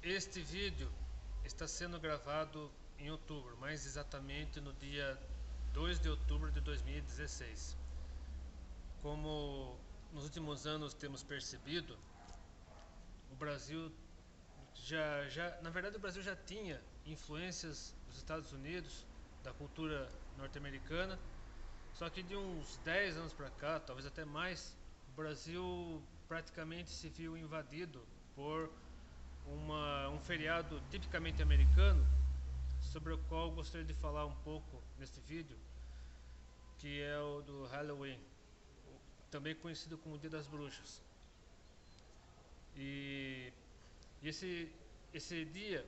Este vídeo está sendo gravado em outubro, mais exatamente no dia 2 de outubro de 2016. Como nos últimos anos temos percebido, o Brasil na verdade o Brasil já tinha influências dos Estados Unidos, da cultura norte-americana, só que de uns 10 anos para cá, talvez até mais, o Brasil praticamente se viu invadido por um feriado tipicamente americano, sobre o qual gostaria de falar um pouco neste vídeo, que é o do Halloween, também conhecido como Dia das Bruxas. E esse dia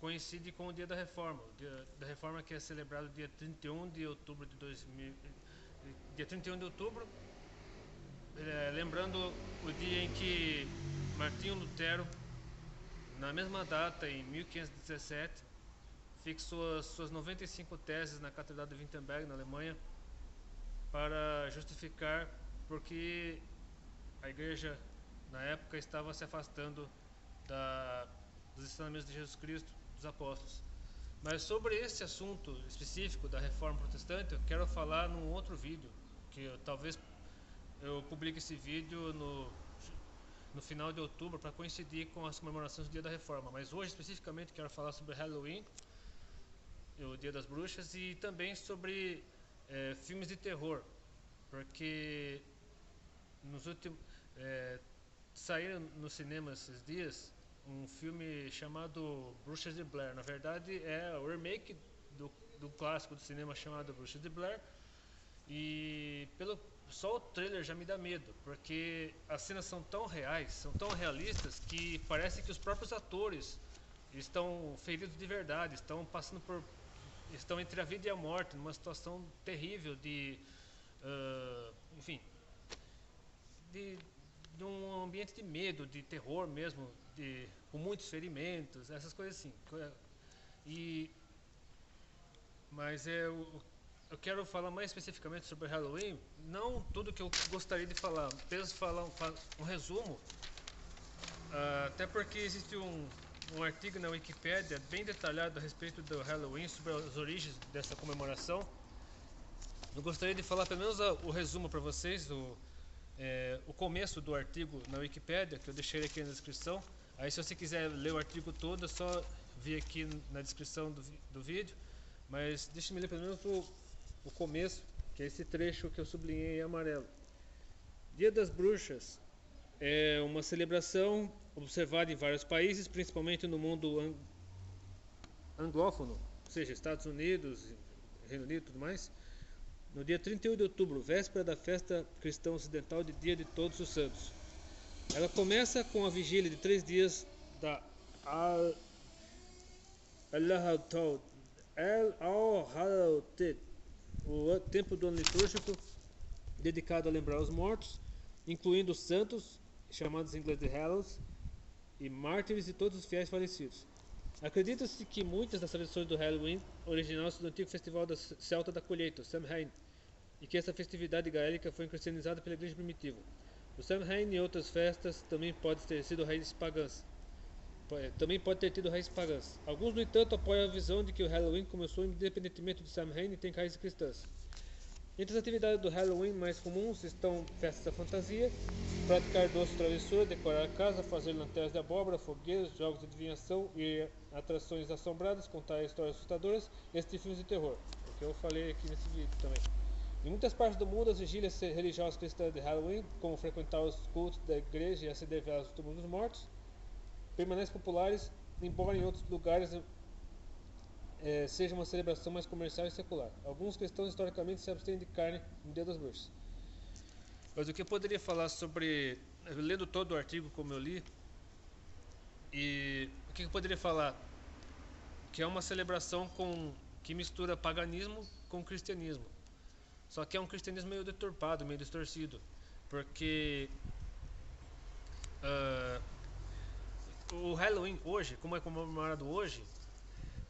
coincide com o Dia da Reforma, o Dia da Reforma, que é celebrado dia 31 de outubro de 2000, dia 31 de outubro, lembrando o dia em que Martinho Lutero, na mesma data, em 1517, fixou suas 95 teses na Catedral de Wittenberg, na Alemanha, para justificar porque a igreja, na época, estava se afastando dos ensinamentos de Jesus Cristo, dos apóstolos. Mas sobre esse assunto específico da Reforma Protestante, eu quero falar num outro vídeo, que talvez eu publique esse vídeo no final de outubro, para coincidir com as comemorações do Dia da Reforma. Mas hoje, especificamente, quero falar sobre Halloween, o Dia das Bruxas, e também sobre filmes de terror, porque nos últimos saíram no cinema esses dias um filme chamado Bruxas de Blair. Na verdade é o remake do clássico do cinema chamado Bruxas de Blair, e só o trailer já me dá medo, porque as cenas são tão reais, são tão realistas, que parece que os próprios atores estão feridos de verdade, estão entre a vida e a morte, numa situação terrível enfim, de um ambiente de medo, de terror mesmo, com muitos ferimentos, essas coisas assim. Mas eu quero falar mais especificamente sobre Halloween, não tudo que eu gostaria de falar, apenas falar um resumo, até porque existe um artigo na Wikipédia bem detalhado a respeito do Halloween, sobre as origens dessa comemoração. Eu gostaria de falar pelo menos o resumo para vocês, o começo do artigo na Wikipédia, que eu deixei aqui na descrição. Aí, se você quiser ler o artigo todo, é só vir aqui na descrição do vídeo. Mas deixe-me ler pelo menos o começo, que é esse trecho que eu sublinhei em amarelo. Dia das Bruxas é uma celebração observada em vários países, principalmente no mundo anglófono, ou seja, Estados Unidos, Reino Unido e tudo mais, no dia 31 de outubro, véspera da festa cristã ocidental de Dia de Todos os Santos. Ela começa com a vigília de 3 dias da Al-Hawt, o tempo do ano litúrgico dedicado a lembrar os mortos, incluindo os santos, chamados em inglês de Hallows, e mártires e todos os fiéis falecidos. Acredita-se que muitas das tradições do Halloween originaram-se do antigo festival celta da colheita, o Samhain, e que essa festividade gaélica foi cristianizada pela igreja primitiva. O Samhain e outras festas também pode ter tido raízes pagãs. Alguns, no entanto, apoiam a visão de que o Halloween começou independentemente do Samhain e tem raízes cristãs. Entre as atividades do Halloween mais comuns estão festas da fantasia, praticar doces travessuras, decorar a casa, fazer lanternas de abóbora, fogueiras, jogos de adivinhação e atrações assombradas, contar histórias assustadoras e assistir filmes de terror, o que eu falei aqui nesse vídeo também. Em muitas partes do mundo, as vigílias religiosas cristãs de Halloween, como frequentar os cultos da igreja e acender velas dos túmulos dos mortos, permanecem populares, embora em outros lugares seja uma celebração mais comercial e secular. Alguns cristãos historicamente se abstêm de carne no Dia das Bruxas. Mas o que eu poderia falar sobre, lendo todo o artigo como eu li, e o que eu poderia falar? Que é uma celebração que mistura paganismo com cristianismo. Só que é um cristianismo meio deturpado, meio distorcido, porque o Halloween hoje, como é comemorado hoje,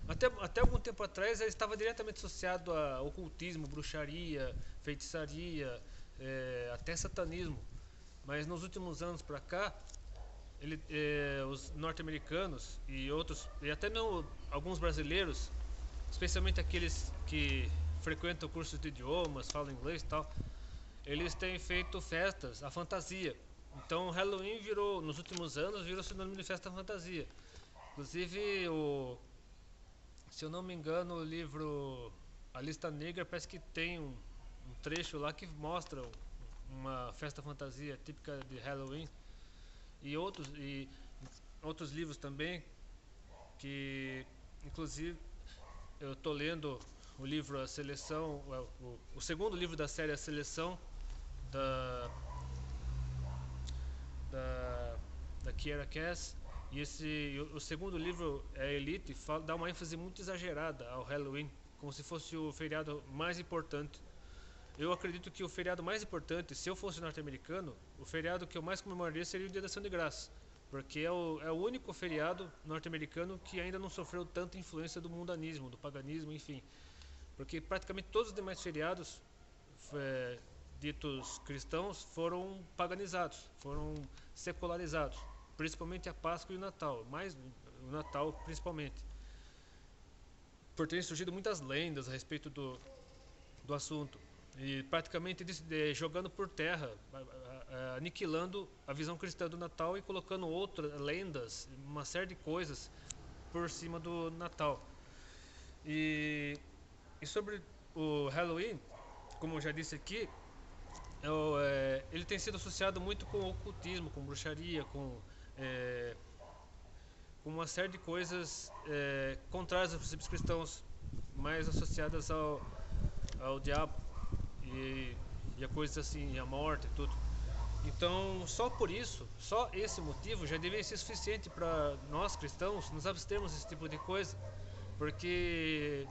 até algum tempo atrás ele estava diretamente associado a ocultismo, bruxaria, feitiçaria, até satanismo. Mas nos últimos anos para cá, os norte-americanos e outros, e até mesmo alguns brasileiros, especialmente aqueles que frequentam cursos de idiomas, falam inglês e tal, eles têm feito festas, a fantasia. Então o Halloween virou, nos últimos anos, virou sinônimo de festa fantasia. Inclusive, se eu não me engano, o livro A Lista Negra parece que tem um trecho lá que mostra uma festa fantasia típica de Halloween e outros livros também que, inclusive, eu estou lendo o livro A Seleção, o segundo livro da série A Seleção da Kiera Cass. O segundo livro, é Elite, dá uma ênfase muito exagerada ao Halloween, como se fosse o feriado mais importante. Eu acredito que o feriado mais importante, se eu fosse norte-americano, o feriado que eu mais comemoraria seria o Dia da Ação de Graças, porque é o único feriado norte-americano que ainda não sofreu tanta influência do mundanismo, do paganismo, enfim. Porque praticamente todos os demais feriados ditos cristãos foram paganizados, foram secularizados, principalmente a Páscoa e o Natal, mais o Natal principalmente, por terem surgido muitas lendas a respeito do assunto e praticamente jogando por terra, aniquilando a visão cristã do Natal e colocando outras lendas, uma série de coisas por cima do Natal. E sobre o Halloween, como eu já disse aqui, ele tem sido associado muito com ocultismo, com bruxaria, com uma série de coisas contrárias aos princípios cristãos, mais associadas ao diabo e a coisas assim, a morte e tudo. Então, só por isso, só esse motivo já deveria ser suficiente para nós cristãos nos abstermos desse tipo de coisa, porque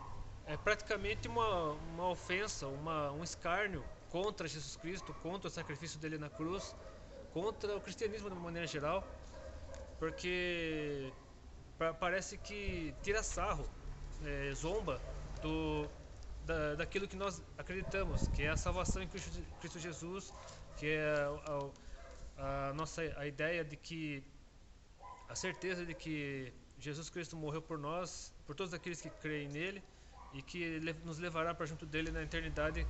é praticamente uma ofensa, um escárnio contra Jesus Cristo, contra o sacrifício dele na cruz, contra o cristianismo de uma maneira geral, porque parece que tira sarro, zomba daquilo que nós acreditamos, que é a salvação em Cristo Jesus, que é a ideia de que, a certeza de que Jesus Cristo morreu por nós, por todos aqueles que creem nele, e que nos levará para junto dele na eternidade,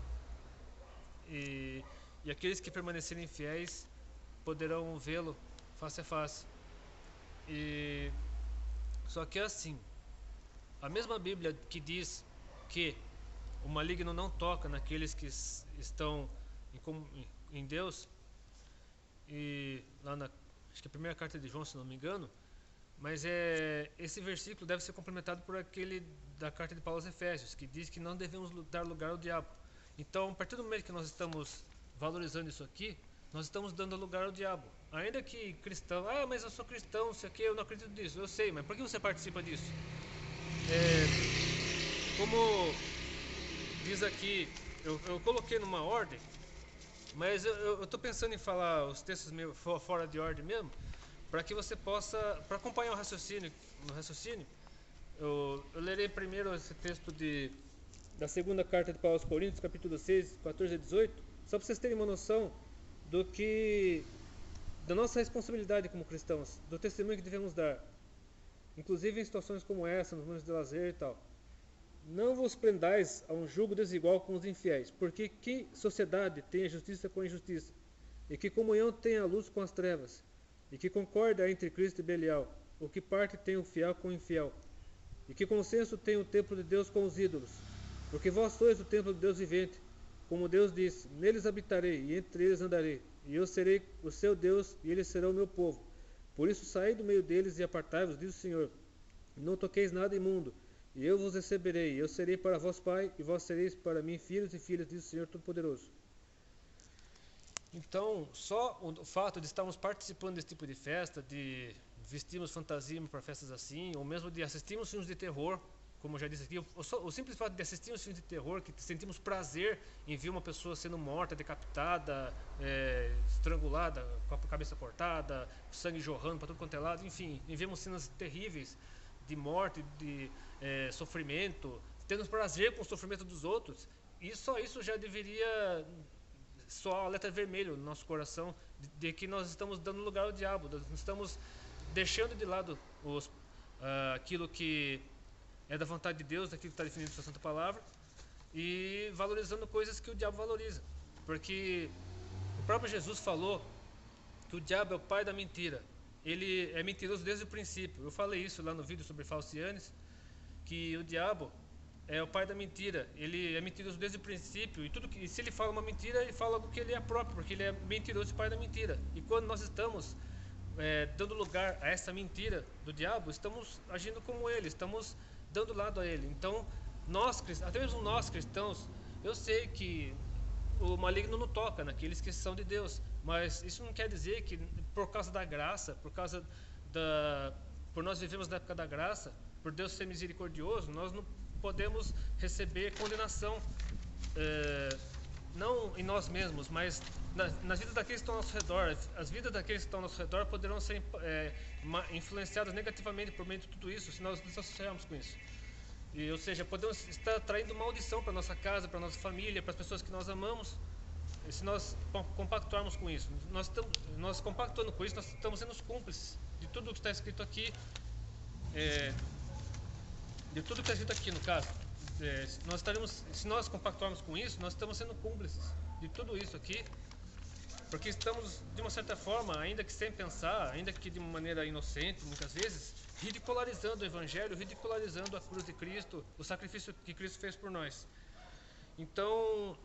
e aqueles que permanecerem fiéis poderão vê-lo face a face. Só que é assim, a mesma Bíblia que diz que o maligno não toca naqueles que estão em Deus, e lá acho que é a primeira carta de João, se não me engano, mas esse versículo deve ser complementado por aquele da carta de Paulo aos Efésios, que diz que não devemos dar lugar ao diabo. Então, a partir do momento que nós estamos valorizando isso aqui, nós estamos dando lugar ao diabo. Ainda que cristão, mas eu sou cristão, isso aqui, eu não acredito nisso. Eu sei, mas por que você participa disso? Como diz aqui, eu coloquei numa ordem, mas eu estou pensando em falar os textos meio fora de ordem mesmo, para que você possa, para acompanhar o raciocínio, eu lerei primeiro esse texto da segunda carta de Paulo aos Coríntios, capítulo 6, 14 a 18, só para vocês terem uma noção da nossa responsabilidade como cristãos, do testemunho que devemos dar, inclusive em situações como essa, nos momentos de lazer e tal. Não vos prendais a um jugo desigual com os infiéis, porque que sociedade tem a justiça com a injustiça? E que comunhão tem a luz com as trevas? E que concorda entre Cristo e Belial? O que parte tem o fiel com o infiel? E que consenso tem o templo de Deus com os ídolos? Porque vós sois o templo de Deus vivente. Como Deus disse, neles habitarei e entre eles andarei. E eu serei o seu Deus e eles serão o meu povo. Por isso saí do meio deles e apartai-vos, diz o Senhor. Não toqueis nada imundo. E eu vos receberei, eu serei para vós pai, e vós sereis para mim filhos e filhas, diz o Senhor Todo-Poderoso. Então, só o fato de estarmos participando desse tipo de festa, de vestirmos fantasia para festas assim, ou mesmo de assistirmos filmes de terror, como eu já disse aqui, o simples fato de assistirmos filmes de terror, que sentimos prazer em ver uma pessoa sendo morta, decapitada, estrangulada, com a cabeça cortada, sangue jorrando para todo quanto é lado, enfim, em vermos cenas terríveis de morte, de sofrimento, temos prazer com o sofrimento dos outros, e só isso já deveria soar a letra vermelha no nosso coração de que nós estamos dando lugar ao diabo, nós estamos deixando de lado aquilo que é da vontade de Deus, daquilo que está definido na sua santa palavra, e valorizando coisas que o diabo valoriza. Porque o próprio Jesus falou que o diabo é o pai da mentira. Ele é mentiroso desde o princípio. Eu falei isso lá no vídeo sobre Falcianes, que o diabo é o pai da mentira. Ele é mentiroso desde o princípio, e se ele fala uma mentira, ele fala algo que ele é próprio, porque ele é mentiroso e pai da mentira. E quando nós estamos dando lugar a essa mentira do diabo, estamos agindo como ele, estamos dando lado a ele. Então, até mesmo nós cristãos, eu sei que o maligno não toca naqueles que são de Deus, mas isso não quer dizer que por causa da graça, por nós vivemos na época da graça, por Deus ser misericordioso, nós não podemos receber condenação, não em nós mesmos, mas nas vidas daqueles que estão ao nosso redor. As vidas daqueles que estão ao nosso redor poderão ser influenciadas negativamente por meio de tudo isso, se nós nos associarmos com isso. Ou seja, podemos estar traindo maldição para nossa casa, para nossa família, para as pessoas que nós amamos, se nós compactuarmos com isso. Nós compactuando com isso, nós estamos sendo os cúmplices de tudo o que está escrito aqui, de tudo que está escrito aqui no caso. Se nós compactuarmos com isso, nós estamos sendo cúmplices de tudo isso aqui, porque estamos, de uma certa forma, ainda que sem pensar, ainda que de uma maneira inocente, muitas vezes, ridicularizando o Evangelho, ridicularizando a cruz de Cristo, o sacrifício que Cristo fez por nós. Então,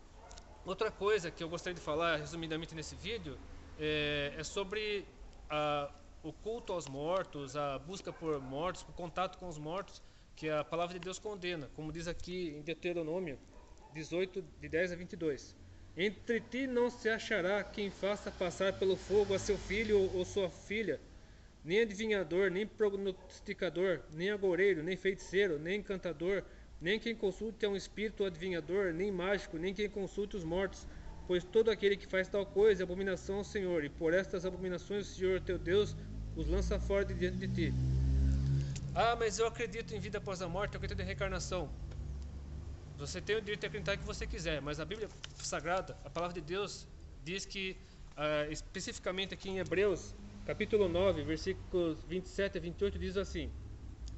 outra coisa que eu gostaria de falar, resumidamente nesse vídeo, é sobre o culto aos mortos, a busca por mortos, o contato com os mortos, que a palavra de Deus condena, como diz aqui em Deuteronômio 18, de 10 a 22. Entre ti não se achará quem faça passar pelo fogo a seu filho ou sua filha, nem adivinhador, nem prognosticador, nem agoureiro, nem feiticeiro, nem encantador, nem quem consulte a um espírito adivinhador, nem mágico, nem quem consulte os mortos, pois todo aquele que faz tal coisa é abominação ao Senhor, e por estas abominações o Senhor teu Deus os lança fora de diante de ti. Ah, mas eu acredito em vida após a morte, eu acredito em reencarnação. Você tem o direito de acreditar que você quiser, mas a Bíblia Sagrada, a palavra de Deus, diz que, especificamente aqui em Hebreus, capítulo 9, versículos 27 a 28, diz assim: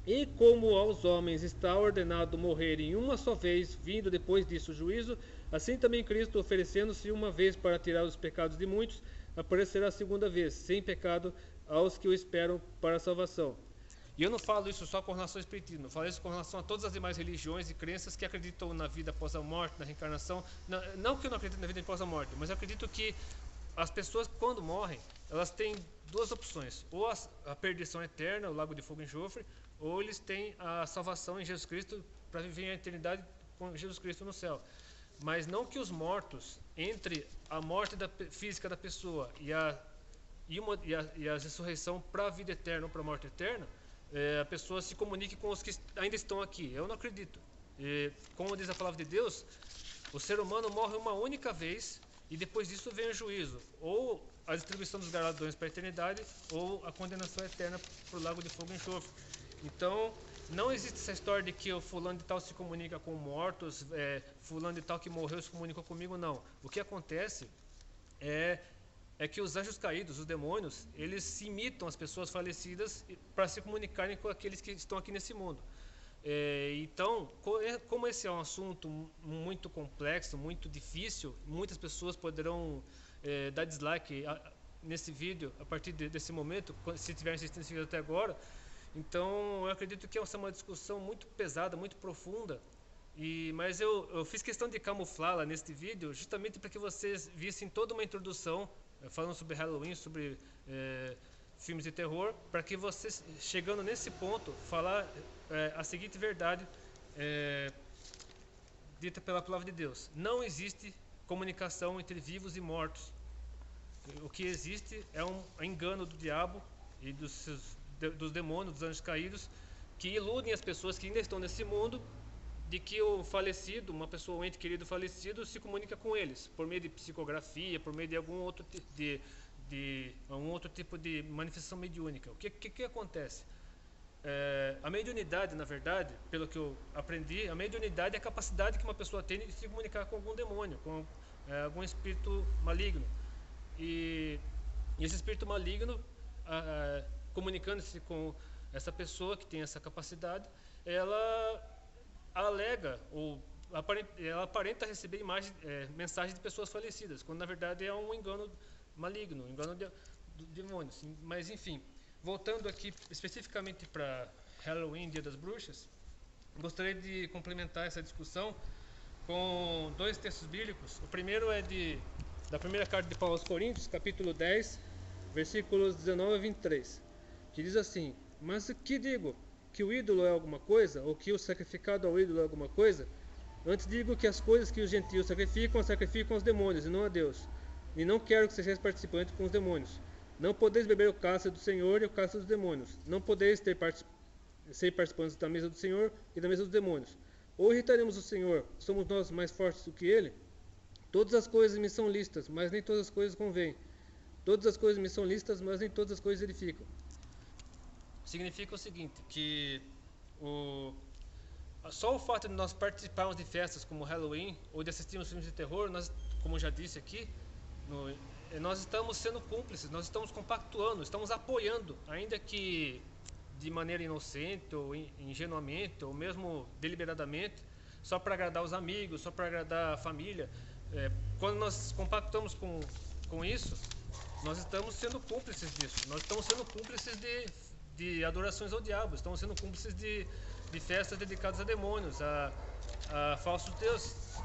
E como aos homens está ordenado morrerem uma só vez, vindo depois disso o juízo, assim também Cristo, oferecendo-se uma vez para tirar os pecados de muitos, aparecerá a segunda vez, sem pecado, aos que o esperam para a salvação. E eu não falo isso só com relação ao espiritismo, eu falo isso com relação a todas as demais religiões e crenças que acreditam na vida após a morte, na reencarnação. Não que eu não acredite na vida após a morte, mas eu acredito que as pessoas, quando morrem, elas têm duas opções: ou a perdição eterna, o lago de fogo e enxofre, ou eles têm a salvação em Jesus Cristo para viver a eternidade com Jesus Cristo no céu. Mas não que os mortos, entre a morte física da pessoa e a ressurreição para a vida eterna ou para a morte eterna, a pessoa se comunique com os que ainda estão aqui. Eu não acredito. Como diz a palavra de Deus, o ser humano morre uma única vez e depois disso vem o juízo, ou a distribuição dos galardões para a eternidade, ou a condenação eterna para o lago de fogo e enxofre. Então, não existe essa história de que o fulano de tal se comunica com mortos, fulano de tal que morreu se comunicou comigo, não. O que acontece é que os anjos caídos, os demônios, eles imitam as pessoas falecidas para se comunicarem com aqueles que estão aqui nesse mundo. Então, como esse é um assunto muito complexo, muito difícil, muitas pessoas poderão dar dislike nesse vídeo a partir desse momento, se tiverem assistindo esse vídeo até agora. Então, eu acredito que essa é uma discussão muito pesada, muito profunda. Mas eu fiz questão de camuflá-la neste vídeo justamente para que vocês vissem toda uma introdução falando sobre Halloween, sobre filmes de terror, para que vocês, chegando nesse ponto, falar a seguinte verdade dita pela palavra de Deus: não existe comunicação entre vivos e mortos. O que existe é um engano do diabo e dos demônios, dos anjos caídos, que iludem as pessoas que ainda estão nesse mundo, de que o falecido, uma pessoa, um ente querido falecido, se comunica com eles, por meio de psicografia, por meio de algum outro tipo de manifestação mediúnica. O que acontece? A mediunidade, na verdade, pelo que eu aprendi, a mediunidade é a capacidade que uma pessoa tem de se comunicar com algum demônio, com algum espírito maligno. E E esse espírito maligno, comunicando-se com essa pessoa que tem essa capacidade, ela alega ou ela aparenta receber mensagens de pessoas falecidas, quando na verdade é um engano maligno, um engano de demônios. Mas enfim, voltando aqui especificamente para Halloween, Dia das Bruxas, gostaria de complementar essa discussão com dois textos bíblicos. O primeiro é da primeira carta de Paulo aos Coríntios, capítulo 10, versículos 19 a 23, que diz assim: mas que digo? Que o ídolo é alguma coisa? Ou que o sacrificado ao ídolo é alguma coisa? Antes digo que as coisas que os gentios sacrificam aos demônios e não a Deus. E não quero que sejais participantes com os demônios. Não podeis beber o cálice do Senhor e o cálice dos demônios. Não podeis ser participantes da mesa do Senhor e da mesa dos demônios. Ou irritaremos o Senhor, somos nós mais fortes do que Ele? Todas as coisas me são lícitas, mas nem todas as coisas convêm. Todas as coisas me são lícitas, mas nem todas as coisas edificam. Significa o seguinte, que só o fato de nós participarmos de festas como Halloween ou de assistirmos filmes de terror, nós, como já disse aqui, nós estamos sendo cúmplices, nós estamos compactuando, estamos apoiando, ainda que de maneira inocente ou ingenuamente ou mesmo deliberadamente, só para agradar os amigos, só para agradar a família. Quando nós compactamos com isso, nós estamos sendo cúmplices disso, nós estamos sendo cúmplices de adorações ao diabo, estamos sendo cúmplices de festas dedicadas a demônios, a falsos deuses,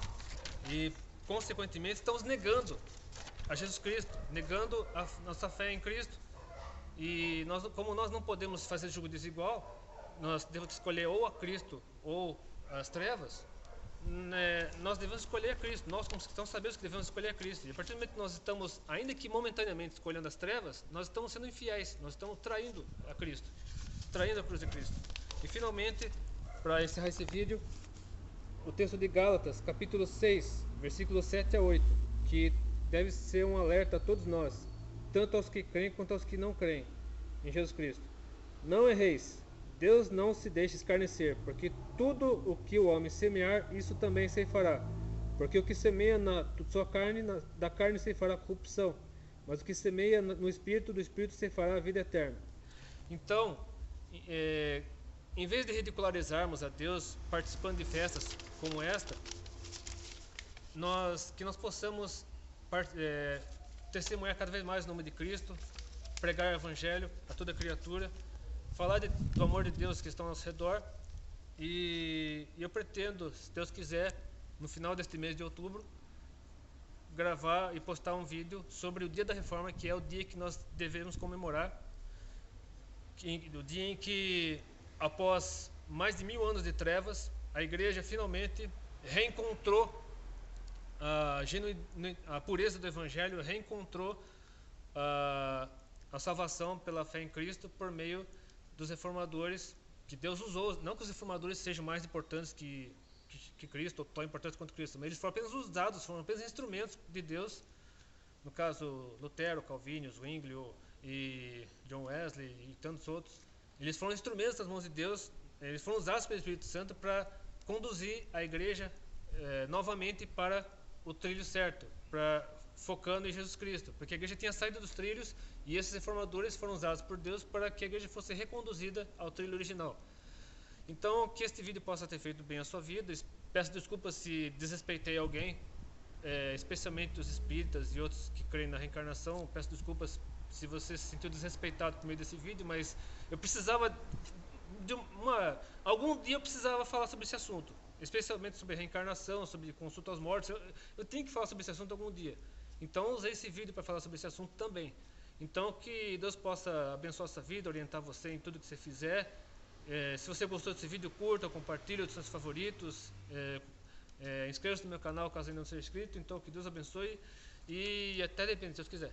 e consequentemente estamos negando a Jesus Cristo, negando a nossa fé em Cristo. E como nós não podemos fazer julgo desigual, nós devemos escolher ou a Cristo ou as trevas, né? Nós devemos escolher a Cristo. Nós, como cristãos, sabemos que devemos escolher a Cristo. E a partir do momento que nós estamos, ainda que momentaneamente, escolhendo as trevas, nós estamos sendo infiéis, nós estamos traindo a Cristo, traindo a cruz de Cristo. E finalmente, para encerrar esse vídeo, o texto de Gálatas, capítulo 6, versículos 7 a 8, que deve ser um alerta a todos nós, tanto aos que creem quanto aos que não creem em Jesus Cristo. Não erreis, Deus não se deixa escarnecer, porque tudo o que o homem semear, isso também ceifará. Porque o que semeia na sua carne, da carne ceifará corrupção, mas o que semeia no Espírito, do Espírito ceifará a vida eterna. Então, em vez de ridicularizarmos a Deus participando de festas como esta, que nós possamos testemunhar cada vez mais o nome de Cristo, pregar o Evangelho a toda criatura, falar do amor de Deus que está ao nosso redor. E eu pretendo, se Deus quiser, no final deste mês de outubro, gravar e postar um vídeo sobre o Dia da Reforma, que é o dia que nós devemos comemorar, o dia em que, após mais de 1000 anos de trevas, a igreja finalmente reencontrou a pureza do Evangelho, reencontrou a salvação pela fé em Cristo por meio dos reformadores que Deus usou. Não que os reformadores sejam mais importantes que Cristo, ou tão importantes quanto Cristo, mas eles foram apenas usados, foram apenas instrumentos de Deus. No caso, Lutero, Calvino, Zwinglio e John Wesley e tantos outros, eles foram instrumentos das mãos de Deus, eles foram usados pelo Espírito Santo para conduzir a igreja novamente para o trilho certo, focando em Jesus Cristo, porque a igreja tinha saído dos trilhos e esses reformadores foram usados por Deus para que a igreja fosse reconduzida ao trilho original. Então, que este vídeo possa ter feito bem a sua vida. Peço desculpas se desrespeitei alguém, especialmente os espíritas e outros que creem na reencarnação. Peço desculpas se você se sentiu desrespeitado por meio desse vídeo, mas eu precisava algum dia eu precisava falar sobre esse assunto, especialmente sobre reencarnação, sobre consulta aos mortos. Eu tenho que falar sobre esse assunto algum dia. Então eu usei esse vídeo para falar sobre esse assunto também. Então que Deus possa abençoar a sua vida, orientar você em tudo que você fizer. Se você gostou desse vídeo, curta, compartilhe os seus favoritos. Inscreva-se no meu canal caso ainda não seja inscrito. Então que Deus abençoe e até depende, se Deus quiser.